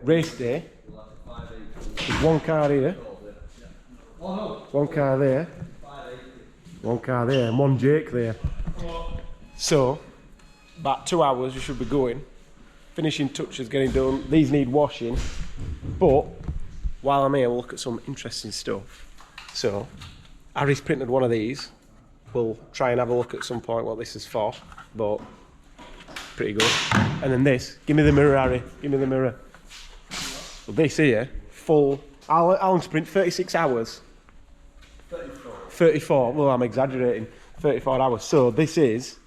race day. There's one car here, one car there, one car there, and one Jake there. So, about 2 hours you should be going. Finishing touches getting done. These need washing, but while I'm here, we'll look at some interesting stuff. So, Harry's printed one of these. We'll try and have a look at some point what this is for, but pretty good. And then this, give me the mirror, Harry, give me the mirror. Well, this here, full, how long sprint? 36 hours? 34. 34, well, I'm exaggerating, 34 hours. So this is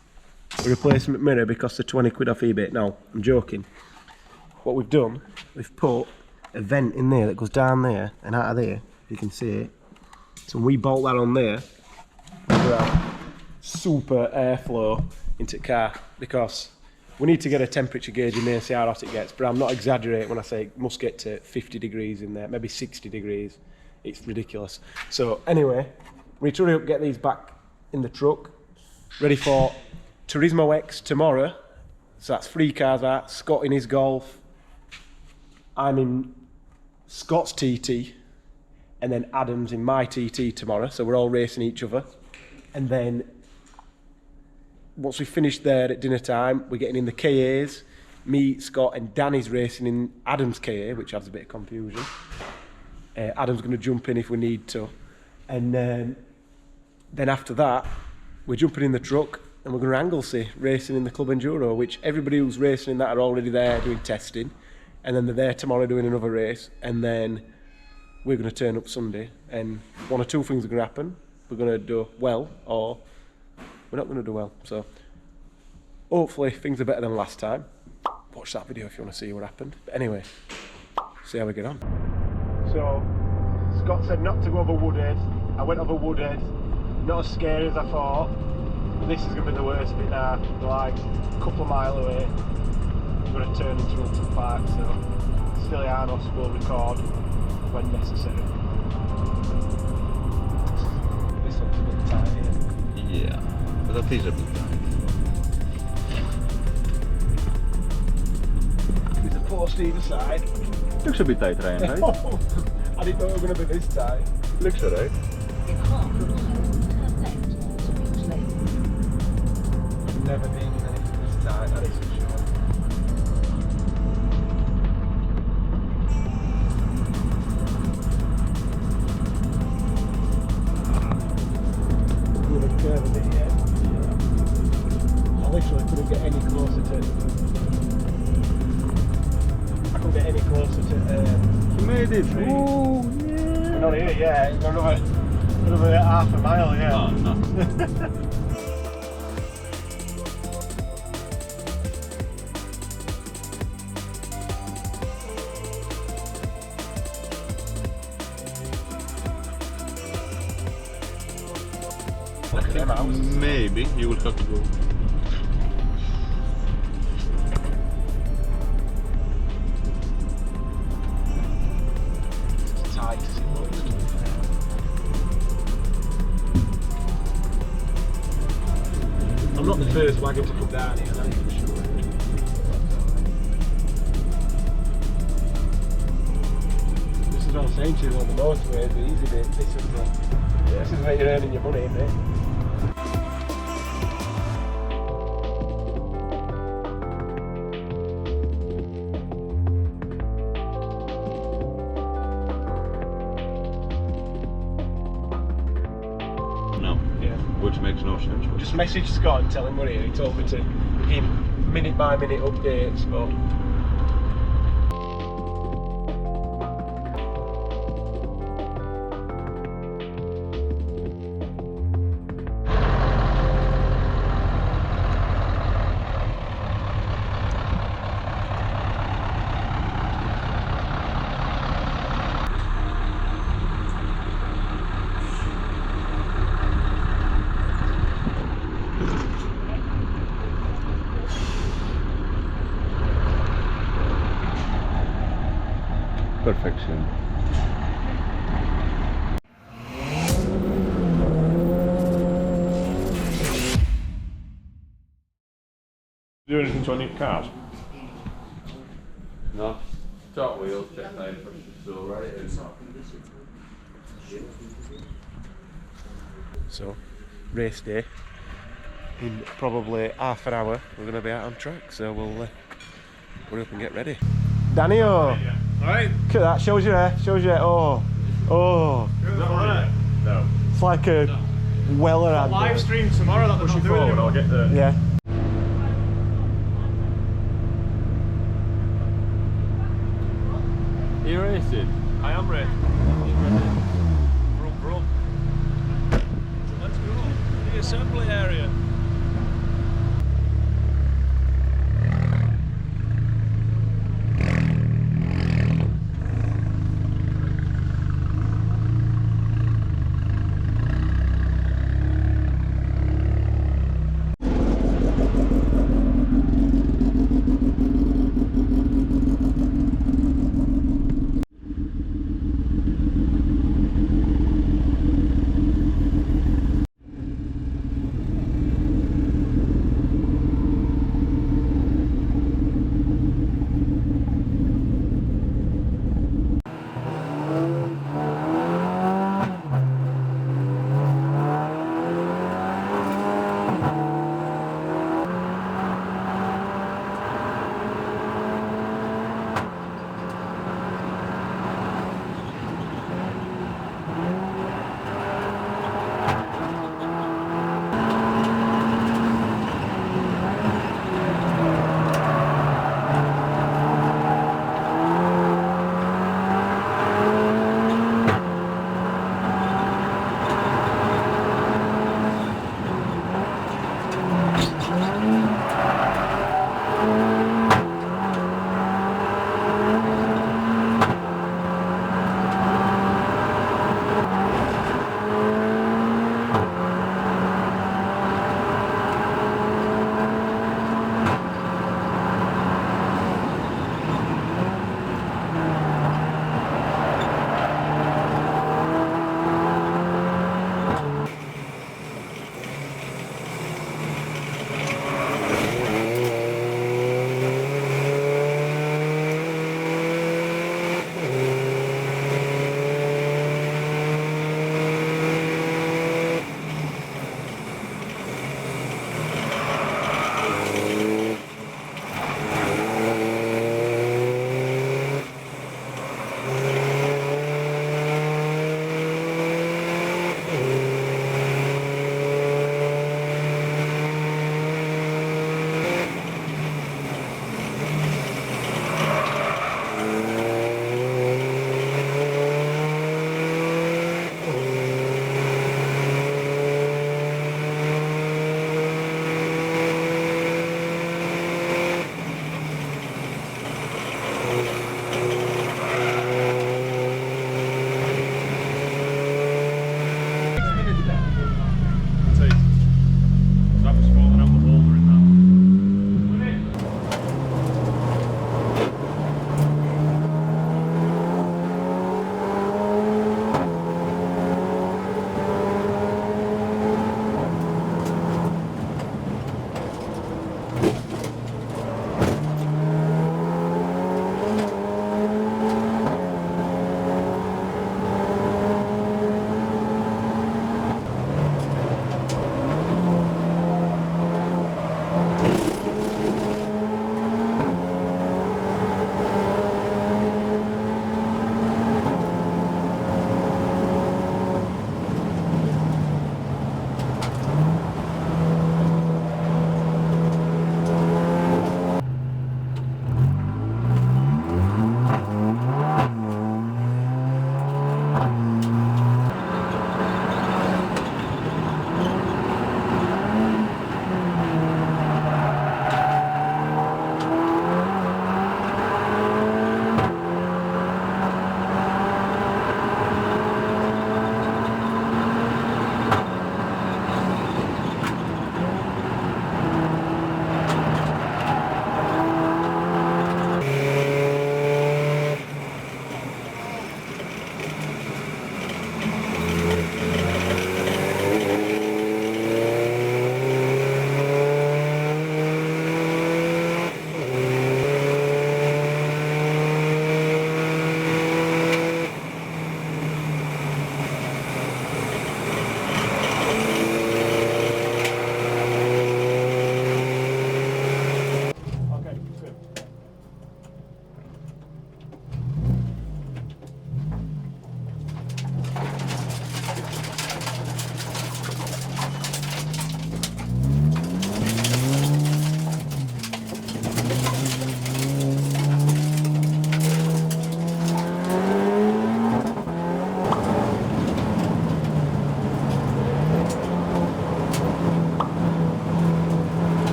a replacement mirror because they're 20 quid off eBay. No, I'm joking. What we've done, we've put a vent in there that goes down there and out of there, you can see it. So we bolt that on there, we'll have super airflow into the car because we need to get a temperature gauge in there and see how hot it gets, but I'm not exaggerating when I say it must get to 50 degrees in there, maybe 60 degrees. It's ridiculous. So anyway, we need to hurry up, get these back in the truck, ready for Turismo X tomorrow. So that's 3 cars out, Scott in his Golf, I'm in Scott's TT, and then Adam's in my TT tomorrow, so we're all racing each other. And then once we finish there at dinner time, we're getting in the KAs. Me, Scott and Danny's racing in Adam's KA, which adds a bit of confusion. Adam's going to jump in if we need to. And then after that, we're jumping in the truck and we're going to Anglesey, racing in the Club Enduro, which everybody who's racing in that are already there doing testing. And then they're there tomorrow doing another race. And then we're going to turn up Sunday. And one or two things are going to happen. We're going to do well, or we're not going to do well. So hopefully things are better than last time. Watch that video if you want to see what happened. But anyway, see how we get on. So Scott said not to go over Woodhead. I went over Woodhead. Not as scary as I thought. This is going to be the worst bit now. We're like a couple of miles away. We're going to turn into Oulton Park, so Stilly Arnos will record when necessary. This looks a bit tight here. Yeah, but that is a bit tight. There's a post either side. Looks a bit tight, Ryan, right? I didn't know it was going to be this tight. Looks alright. I've never been in anything this tight, that is for sure. Curve a bit here. I literally couldn't get any closer to. I couldn't get any closer to. You made it, right? Oh yeah. We're not here yet. Another half a mile, yeah. Oh, no. Maybe you will have to go. It's tight as it looks. I'm not the first wagon to come down here, that's for sure. This is what I'm saying to you on the motorway, the easy bit. This is where you're earning your money, isn't it? Which makes no sense. Just message Scott and tell him we're here. He told me to give him minute by minute updates, but perfection. Do anything to any cars? No. Top wheels, check nine pressure, so right in. So, race day. In probably half an hour, we're going to be out on track, so we'll hurry up and get ready. Danny, oh, Alright. look at that, shows you there, oh, No. it's like a Weller ad. Live stream tomorrow that we're not doing anymore. I'll get the... Yeah. Are you racing? I am ready. Brum brum. Let's go. The assembly area.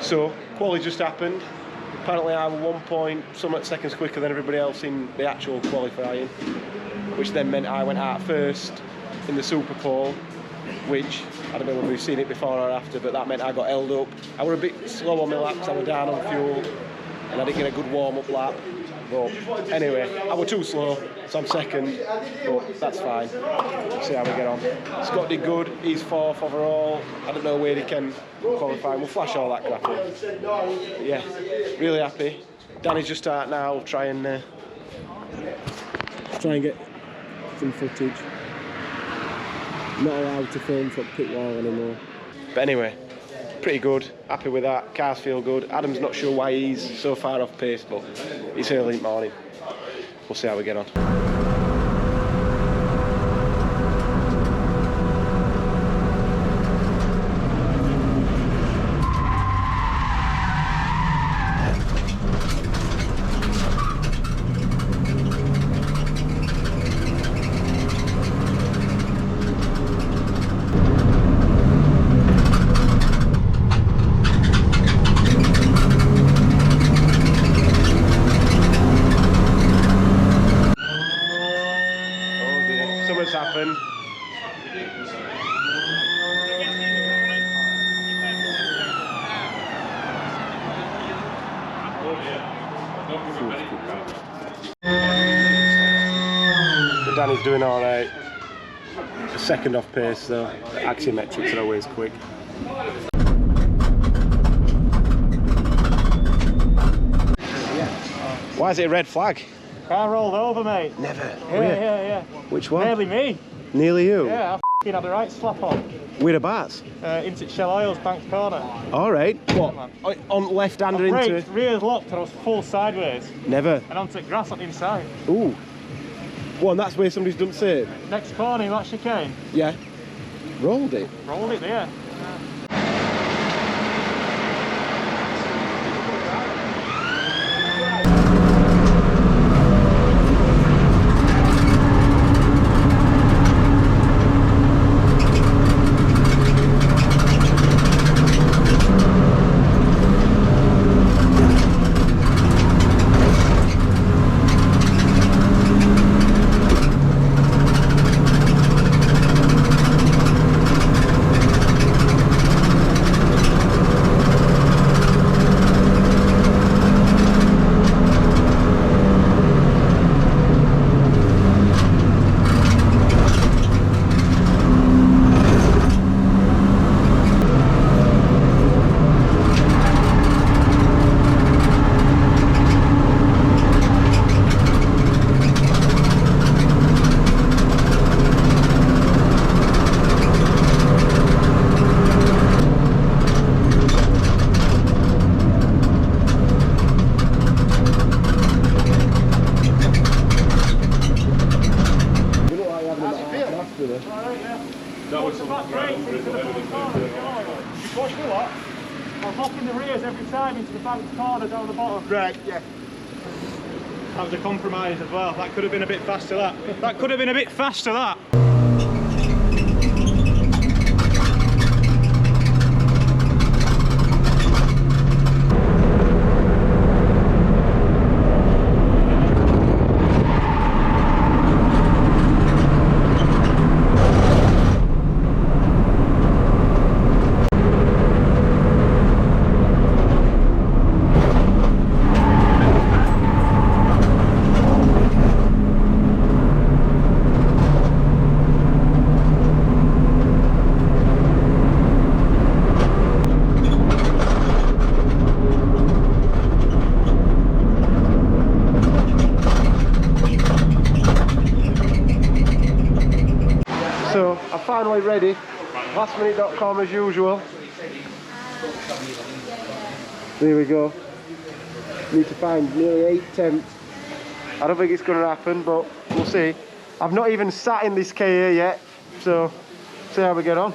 So, quali just happened. Apparently I was 1 point some seconds quicker than everybody else in the actual qualifying, which then meant I went out first in the Super Pole, which, I don't know whether we've seen it before or after, but that meant I got held up. I was a bit slow on my lap because I was down on fuel, and I didn't get a good warm-up lap. But anyway, I was too slow, so I'm second, but that's fine. We'll see how we get on. Scott did good, he's 4th overall. I don't know where he can qualify. We'll flash all that crap in. But yeah, really happy. Danny's just out now, try and get some footage. Not allowed to film from pit wall anymore. But anyway, pretty good, happy with that. Cars feel good. Adam's not sure why he's so far off pace, but it's early in the morning. We'll see how we get on. Happened. But Danny's doing all right. A second off pace though. The axiometrics are always quick. Why is it a red flag? Car rolled over, mate. Never. Yeah. Which one? Nearly me. Nearly you? Yeah, I f***ing had the right slap on. Whereabouts? Into Shell Oils, Banks Corner. Alright. What? On left-hander into... Rear's locked and I was full sideways. Never. And onto grass on the inside. Ooh. Well, and that's where somebody's done save? Next corner, you that chicane. Yeah. Rolled it? Rolled it there. Into the back corner down the bottom. Right, yeah. That was a compromise as well. That could have been a bit faster, that could have been a bit faster, that. So, I'm finally ready. Lastminute.com as usual. There we go. Need to find nearly 8/10. I don't think it's going to happen, but we'll see. I've not even sat in this KA yet, so see how we get on.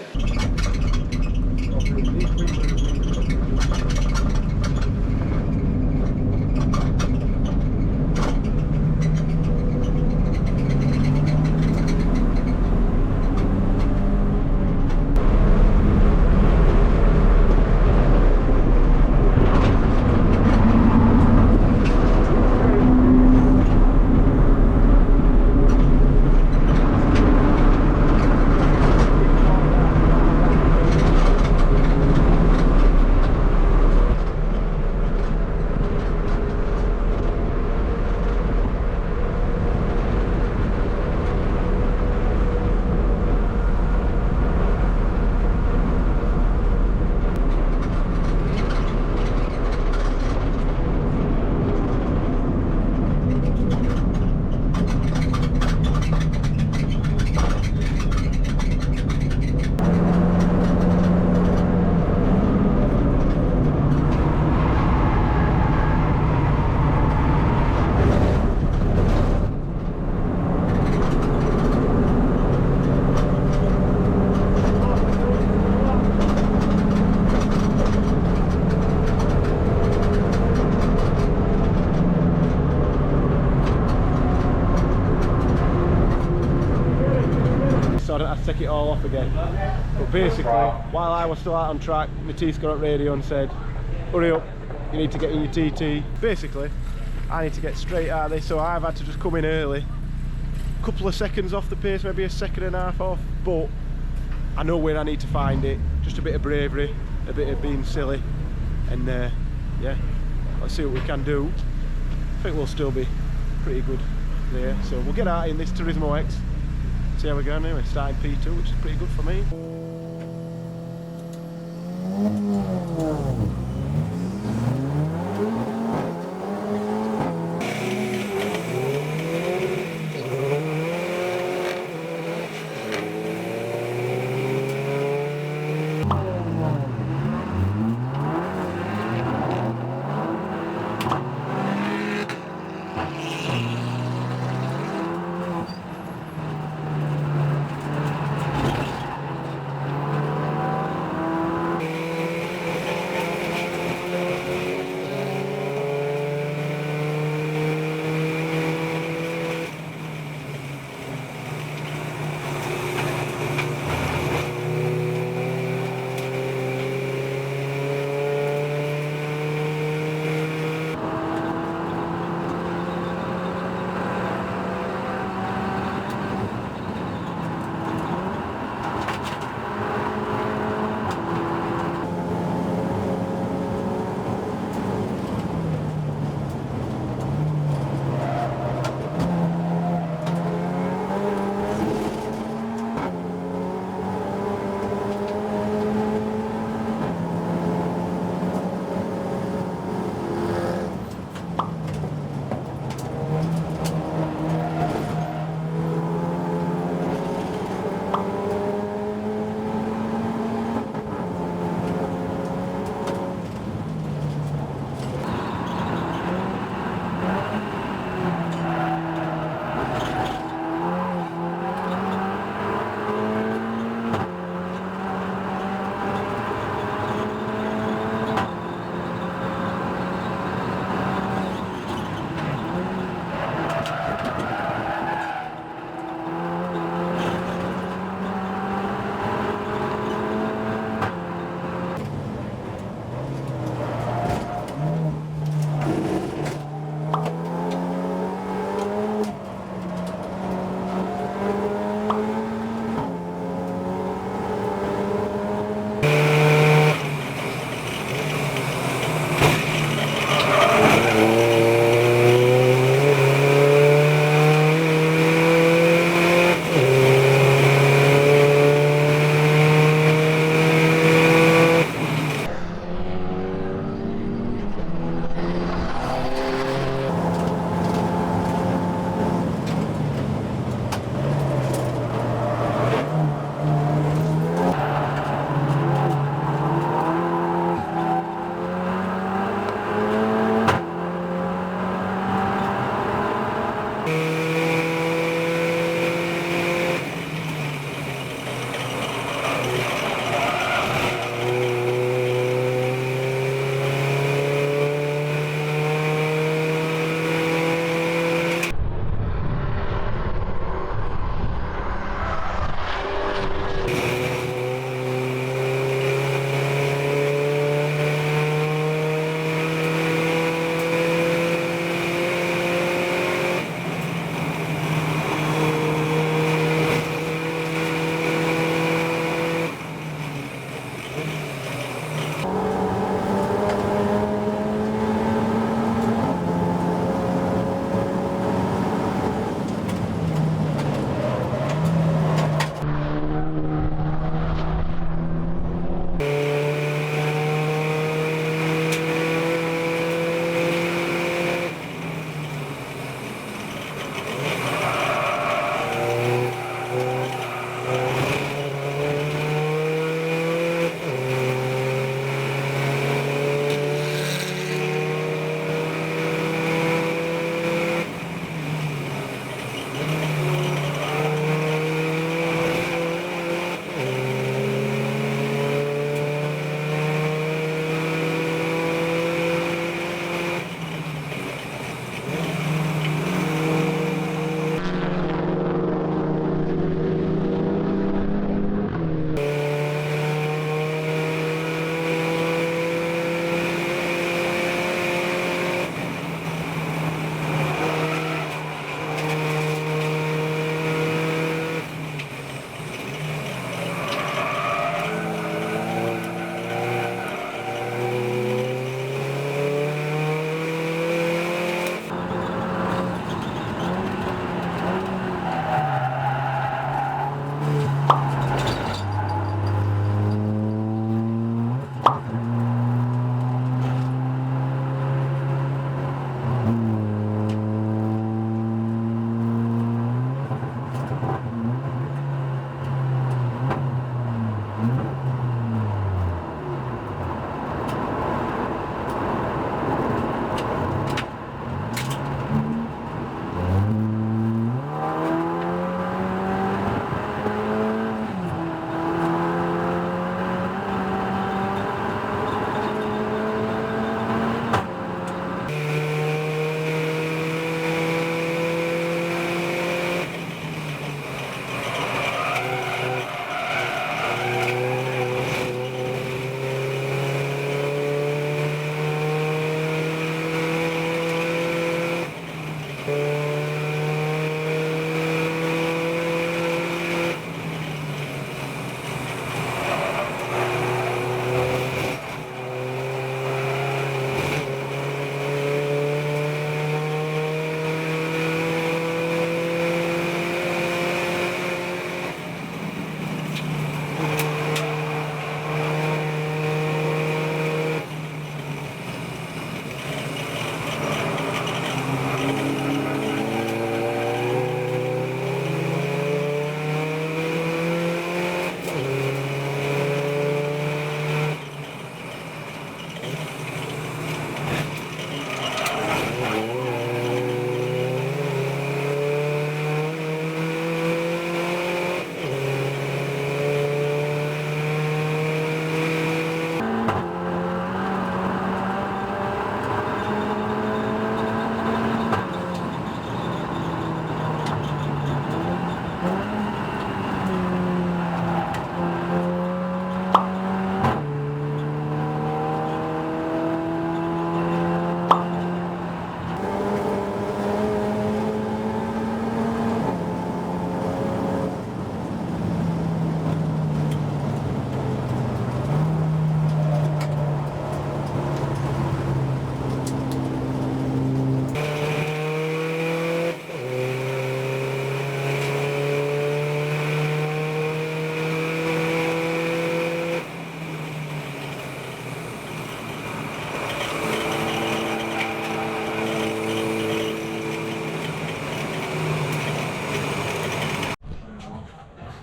so I don't have to take it all off again. But basically, while I was still out on track, my teeth got on radio and said, hurry up, you need to get in your TT. Basically, I need to get straight out of this, so I've had to just come in early. A couple of seconds off the pace, maybe a second and a half off, but I know where I need to find it. Just a bit of bravery, a bit of being silly, and yeah, let's see what we can do. I think we'll still be pretty good there, so we'll get out in this Turismo X, see how we go anyway. Starting P2, which is pretty good for me.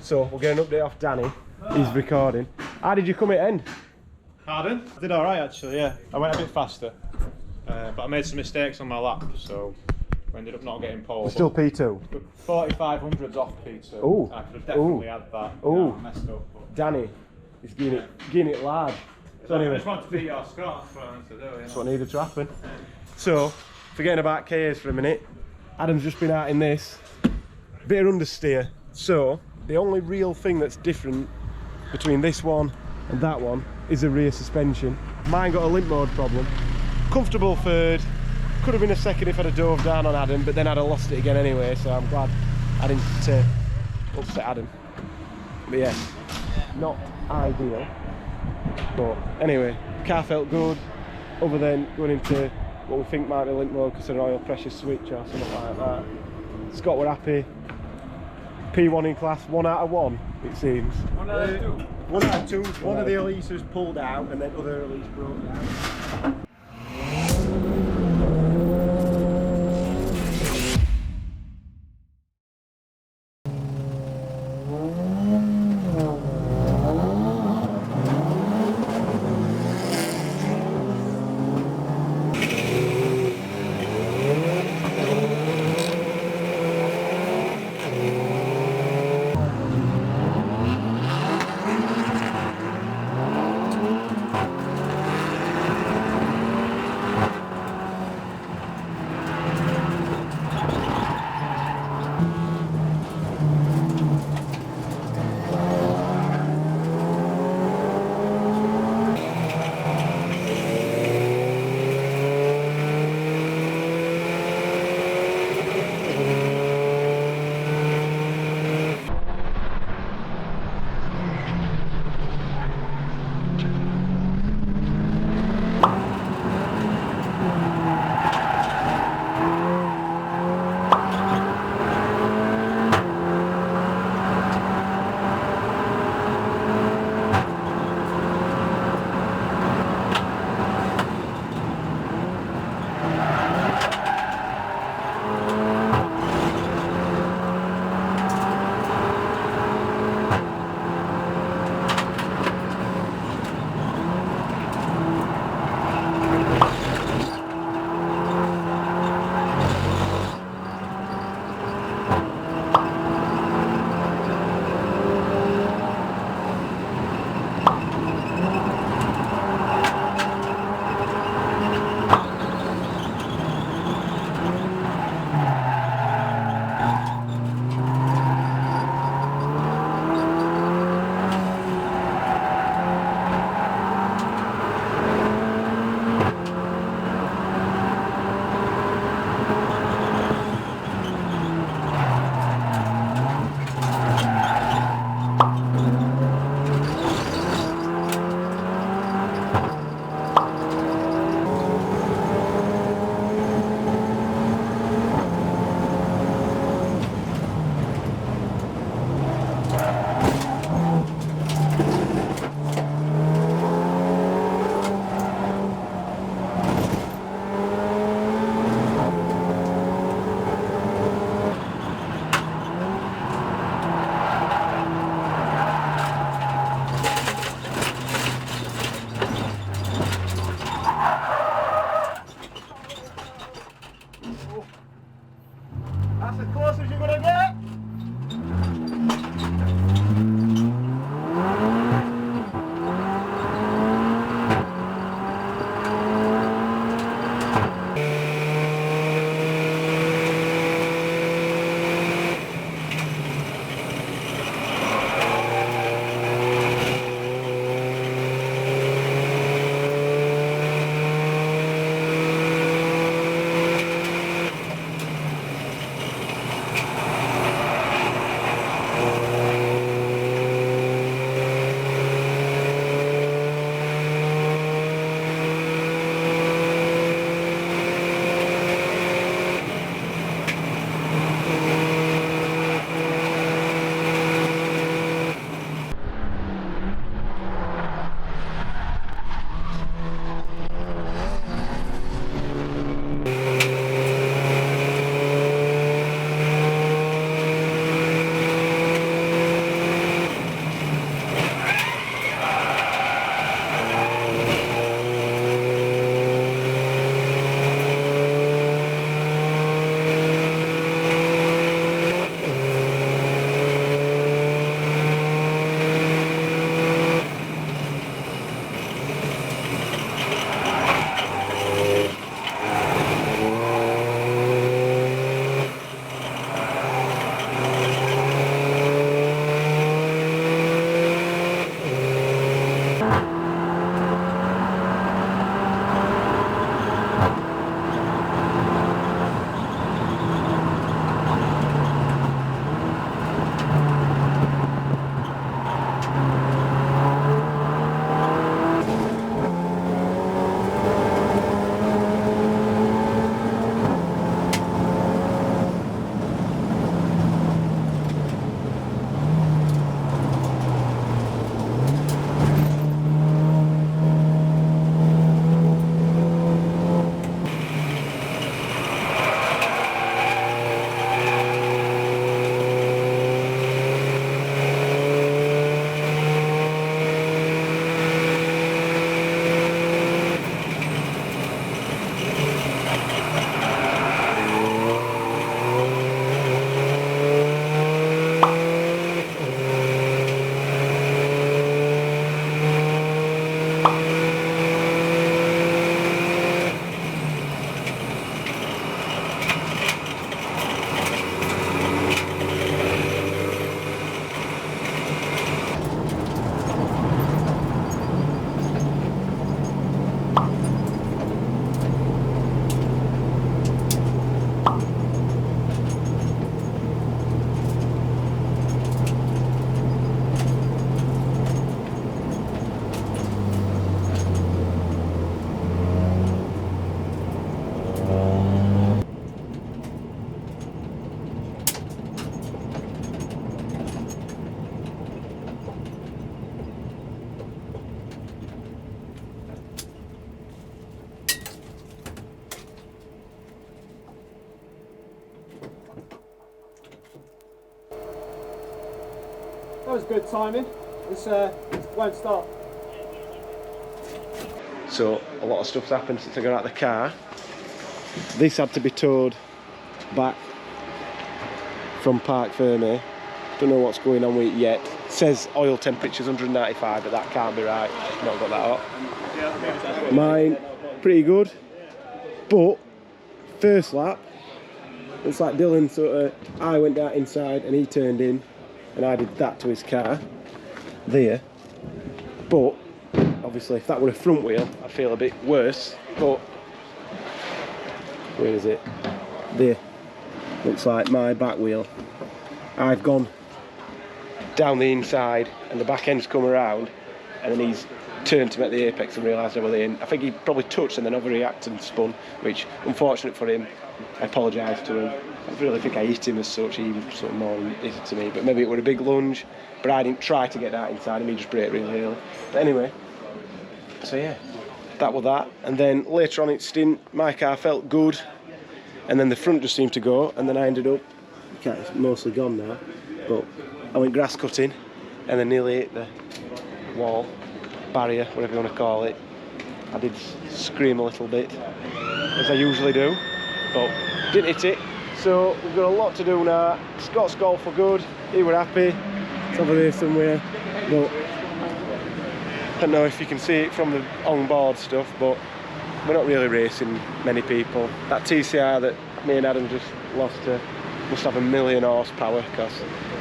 So we'll get an update off Danny. He's recording. How did you come at end? Pardon? I did alright actually, yeah. I went a bit faster. But I made some mistakes on my lap, so I ended up not getting pole. Still P2. 4500's off P2. Ooh. I could have definitely had that. Ooh. Yeah, I messed up. But Danny is getting it large. So I anyway, just want to beat your score, that's what I wanted to do. You know? that's what needed to happen. So, forgetting about KAs for a minute, Adam's just been out in this. Bit of understeer. So, the only real thing that's different between this one and that one is the rear suspension. Mine got a limp mode problem. Comfortable third. Could have been a second if I'd have dove down on Adam, but then I'd have lost it again anyway, so I'm glad I didn't upset Adam. But yeah, not ideal. But anyway, car felt good, other than going into what we think might be limp mode because of an oil pressure switch or something like that. Scott were happy. P1 in class, 1 out of 1, it seems. 1 out of 2. 1 out of 2. One of the Elises pulled out and then other Elise broke down. was good timing. This won't stop. So a lot of stuff's happened since I got out of the car. This had to be towed back from Park Ferme. Don't know what's going on with it yet. It says oil temperature's 195, but that can't be right. Not got that hot. Mine, pretty good. But first lap, it's like Dylan I went out inside and he turned in, and I did that to his car there. But obviously, if that were a front wheel, I'd feel a bit worse. But where is it? There. Looks like my back wheel. I've gone down the inside and the back end's come around, and then he's turned to make the apex and realised I was in. I think he probably touched and then overreacted and spun, which, unfortunate for him. I apologise to him. I really think I hit him as such. He was sort of more hit it to me, but maybe it was a big lunge, but I didn't try to get that inside him. He just braked really early. But anyway, so yeah, that was that. And then later on in stint, my car felt good, and then the front just seemed to go, and then I ended up, it's mostly gone now, but I went grass cutting and then nearly hit the wall, barrier, whatever you want to call it. I did scream a little bit, as I usually do, but didn't hit it. So we've got a lot to do now. Scott's golf for good, he were happy, it's over there somewhere, but I don't know if you can see it from the on-board stuff, but we're not really racing many people. That TCR that me and Adam just lost to must have 1 million horsepower, because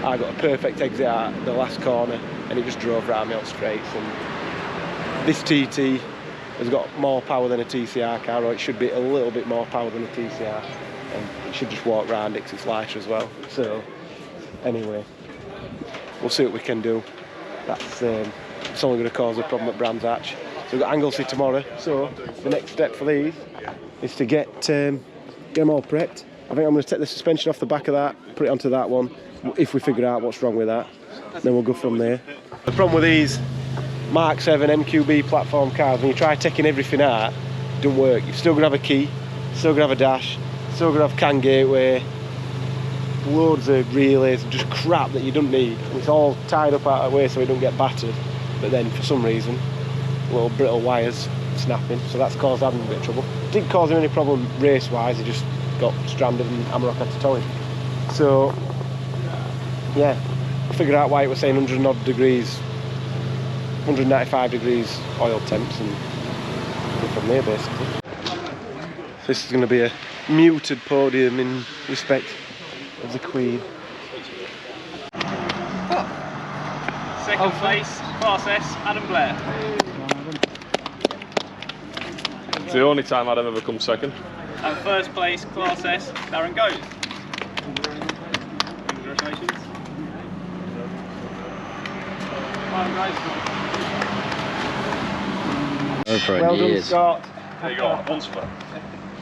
I got a perfect exit out the last corner and it just drove around me on straights. And this TT has got more power than a TCR car, or it should be a little bit more power than a TCR, and it should just walk around it because it's lighter as well. So anyway, we'll see what we can do. That's it's only going to cause a problem at Brands Hatch. So we've got Anglesey tomorrow, so the next step for these is to get them all prepped. I think I'm going to take the suspension off the back of that, put it onto that one, if we figure out what's wrong with that, then we'll go from there. The problem with these Mark 7 MQB platform cars, when you try taking everything out, it don't work. You're still going to have a key, still going to have a dash, still going to have CAN gateway, loads of relays, just crap that you don't need. It's all tied up out of the way so it don't get battered, but then for some reason, little brittle wires snapping, so that's caused Adam a bit of trouble. It didn't cause him any problem race-wise, he just got stranded and Amarok had to tow him. So, yeah, I figured out why it was saying 100 odd degrees, 195 degrees oil temps, and go from there basically. This is going to be a muted podium in respect of the Queen. Second place, Class S, Adam Blair. It's the only time I'd ever come second. And first place, Class S, Darren Goes. Congratulations. Well done, Scott. There you go, one spot.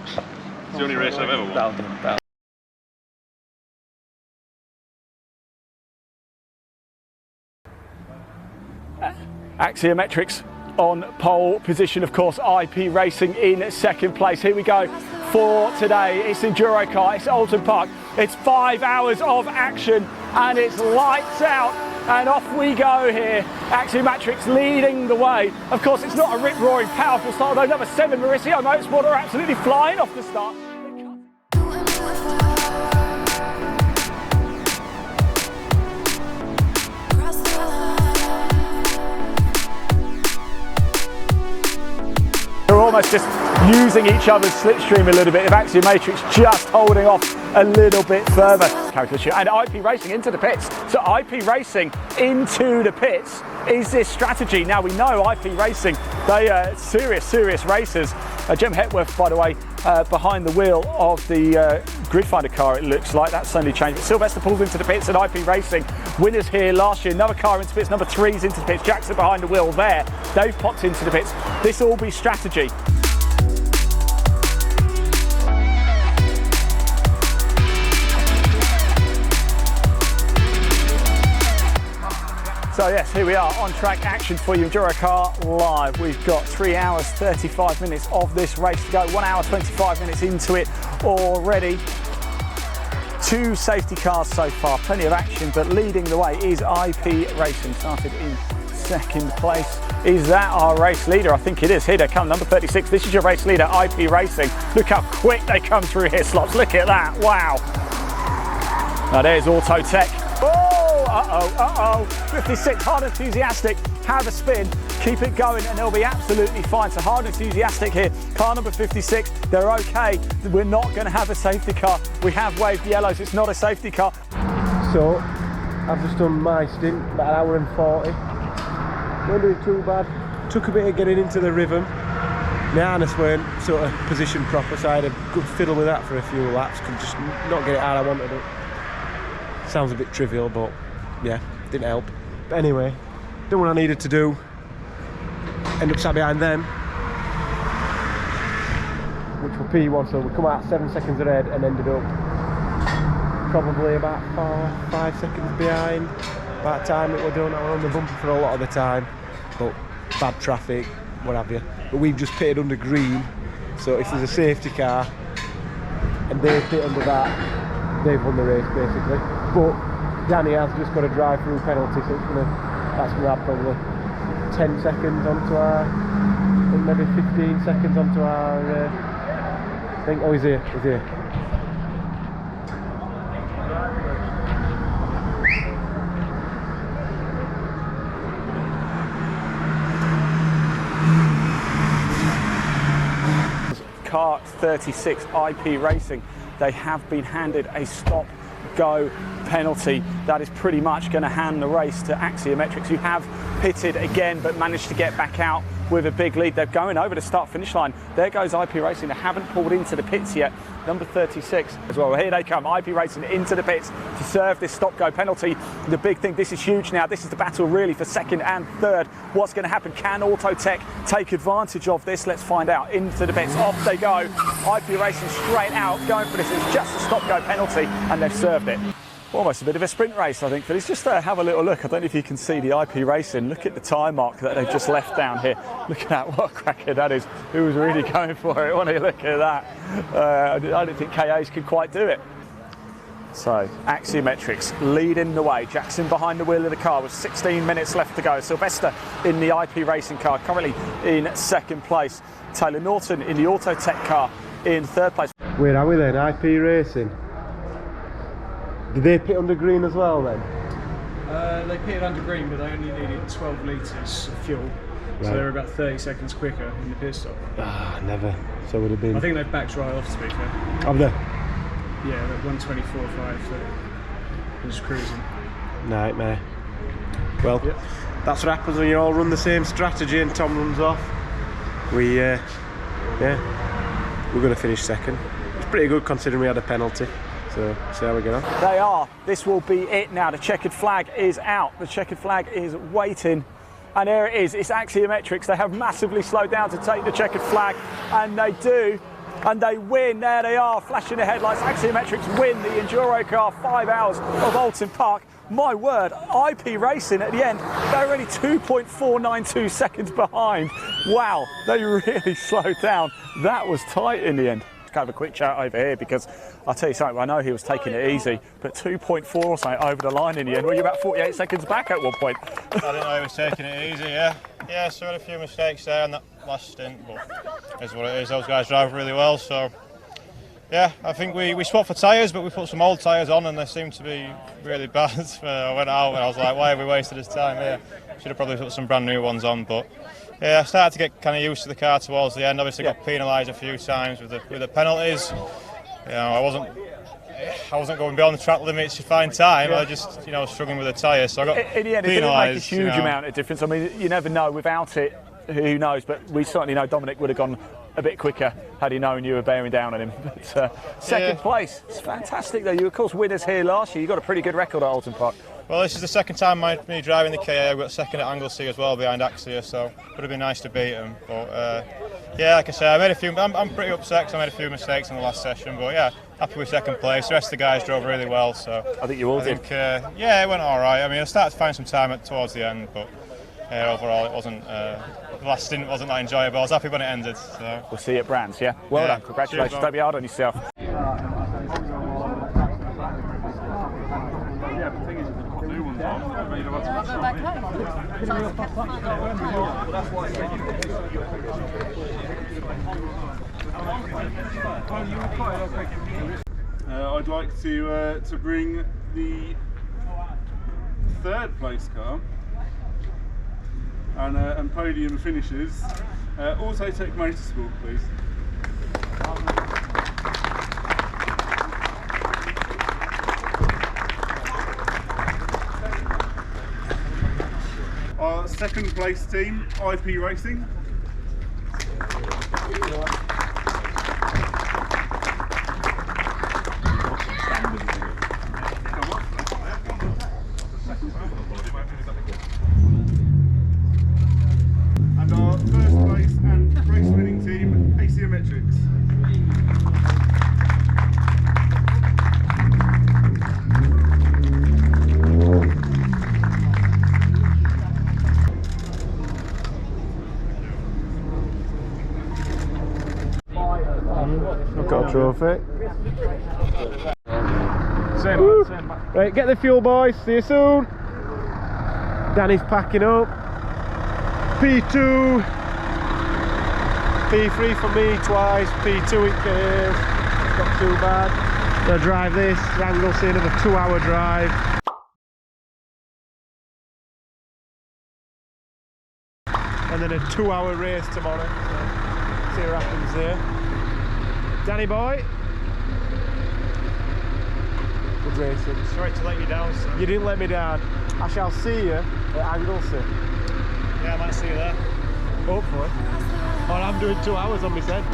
It's the only race I've ever won. Axiometrics on pole position, of course, IP Racing in second place. Here we go for today. It's Enduro KA, it's Oulton Park. It's 5 hours of action and it's lights out and off we go here. Axiometrics leading the way. Of course, it's not a rip-roaring, powerful start, though number 7, Mauricio Motorsport, are absolutely flying off the start. They're almost just using each other's slipstream a little bit, if Axiometrics just holding off a little bit further. And IP Racing into the pits. So IP Racing into the pits is this strategy. Now we know IP Racing, they are serious racers. Jem Hetworth, by the way, behind the wheel of the Gridfinder car, it looks like. That's suddenly changed. But Sylvester pulls into the pits at IP Racing. Winners here last year. Another car into pits, number 3's into the pits. Jackson behind the wheel there. They've popped into the pits. This will be strategy. So yes, here we are, on track action for you, Enduro KA Live. We've got 3 hours 35 minutes of this race to go, 1 hour 25 minutes into it already. 2 safety cars so far, plenty of action, but leading the way is IP Racing, started in 2nd place. Is that our race leader? I think it is. Here they come, number 36. This is your race leader, IP Racing. Look how quick they come through here, Slops. Look at that, wow. Now there's Auto Tech. Oh, 56, hard enthusiastic, have a spin, keep it going and they'll be absolutely fine. So hard enthusiastic here, car number 56, they're okay. We're not going to have a safety car. We have waved yellows, it's not a safety car. So, I've just done my stint, about 1 hour and 40. Not doing too bad. Took a bit of getting into the rhythm. My harness weren't sort of positioned proper, so I had a good fiddle with that for a few laps. Could just not get it how I wanted it. Sounds a bit trivial, but yeah, didn't help. But anyway, done what I needed to do. End up sat behind them, which were P1, so we come out 7 seconds ahead and ended up probably about 5 seconds behind. By the time it were done, I was on the bumper for a lot of the time, but bad traffic, what have you. But we've just pitted under green, so if there's a safety car and they pit under that, they've won the race basically. But Danny has just got a drive-through penalty, so that's going to add probably 10 seconds onto our, I think maybe 15 seconds onto our thing. Oh, he's here. Car 36, IP Racing, they have been handed a stop-go penalty. That is pretty much going to hand the race to Axiometrics, who have pitted again but managed to get back out with a big lead. They're going over the start-finish line. There goes IP Racing. They haven't pulled into the pits yet. Number 36 as well. Here they come, IP Racing into the pits to serve this stop-go penalty. The big thing, this is huge now. This is the battle really for 2nd and 3rd. What's going to happen? Can Auto Tech take advantage of this? Let's find out. Into the pits, off they go. IP Racing straight out, going for this. It's just a stop-go penalty and they've served it. Almost a bit of a sprint race, I think, but it's just have a little look. I don't know if you can see the IP Racing. Look at the time mark that they've just left down here. Look at that, what a cracker that is. Who was really going for it? When you look at that, I don't think KAs could quite do it. So, Axiometrics leading the way. Jackson behind the wheel of the car with 16 minutes left to go. Sylvester in the IP Racing car, currently in 2nd place. Taylor Norton in the Auto Tech car in 3rd place. Where are we then? IP Racing. Did they pit under green as well then? They pitted under green, but they only needed 12 litres of fuel, right. So they were about 30 seconds quicker in the pit stop. Ah, never. So it would have been. I think they've backed right off, to be fair. Have they? Yeah, they're 124.5, so they're just cruising. Nightmare. Well, yep. That's what happens when you all run the same strategy and Tom runs off. We're going to finish 2nd. It's pretty good considering we had a penalty. So, see how we get on. They are. This will be it now. The checkered flag is out. The checkered flag is waiting. And there it is. It's Axiometrics. They have massively slowed down to take the checkered flag. And they do. And they win. There they are, flashing the headlights. Axiometrics win the Enduro car 5 hours of Oulton Park. My word, IP Racing at the end, they were only 2.492 seconds behind. Wow, they really slowed down. That was tight in the end. Have a quick chat over here because I'll tell you something, I know he was taking it easy, but 2.4 or something over the line in the end. Were you about 48 seconds back at one point? I didn't know he was taking it easy, yeah. Yeah, so I had a few mistakes there on that last stint, but it's what it is. Those guys drive really well, so yeah, I think we swapped for tyres, but we put some old tyres on and they seemed to be really bad. I went out and I was like, why have we wasted this time here? Should have probably put some brand new ones on, but yeah, I started to get kind of used to the car towards the end. Obviously, got penalised a few times with the penalties. You know, I wasn't going beyond the track limits to find time. I was just, struggling with the tyre. So I got in the end, it didn't make a huge amount of difference. I mean, you never know without it. Who knows? But we certainly know Dominic would have gone a bit quicker had he known you were bearing down on him. But 2nd place, it's fantastic though. You of course winners here last year. You got a pretty good record at Oulton Park. Well, this is the 2nd time me driving the KA. I've got 2nd at Anglesey as well behind Axia, so would have been nice to beat him. But yeah, like I say, I'm pretty upset because I made a few mistakes in the last session. But yeah, happy with 2nd place. The rest of the guys drove really well, so I think you all did. Yeah, it went all right. I mean, I started to find some time towards the end, but overall it wasn't. The last stint wasn't that enjoyable. I was happy when it ended. So. We'll see you at Brands, yeah? Well done. Congratulations. Don't be hard on yourself. I'd like to bring the third place car and podium finishes. Autotech Motorsport, please. Our second place team, IP Racing. And our first place and race winning team, ECU Mapping. I've got a trophy. Right, get the fuel, boys. See you soon. Danny's packing up. P2. P3 for me twice. P2 it came. Not too bad. Gonna drive this. Wrangle's another 2-hour drive. And then a 2-hour race tomorrow. So, see what happens there. Danny boy. Good racing. Sorry to let you down, sir. You didn't let me down. I shall see you at Anglesey. Yeah, I might see you there. Hopefully. Or I'm doing 2 hours on my head.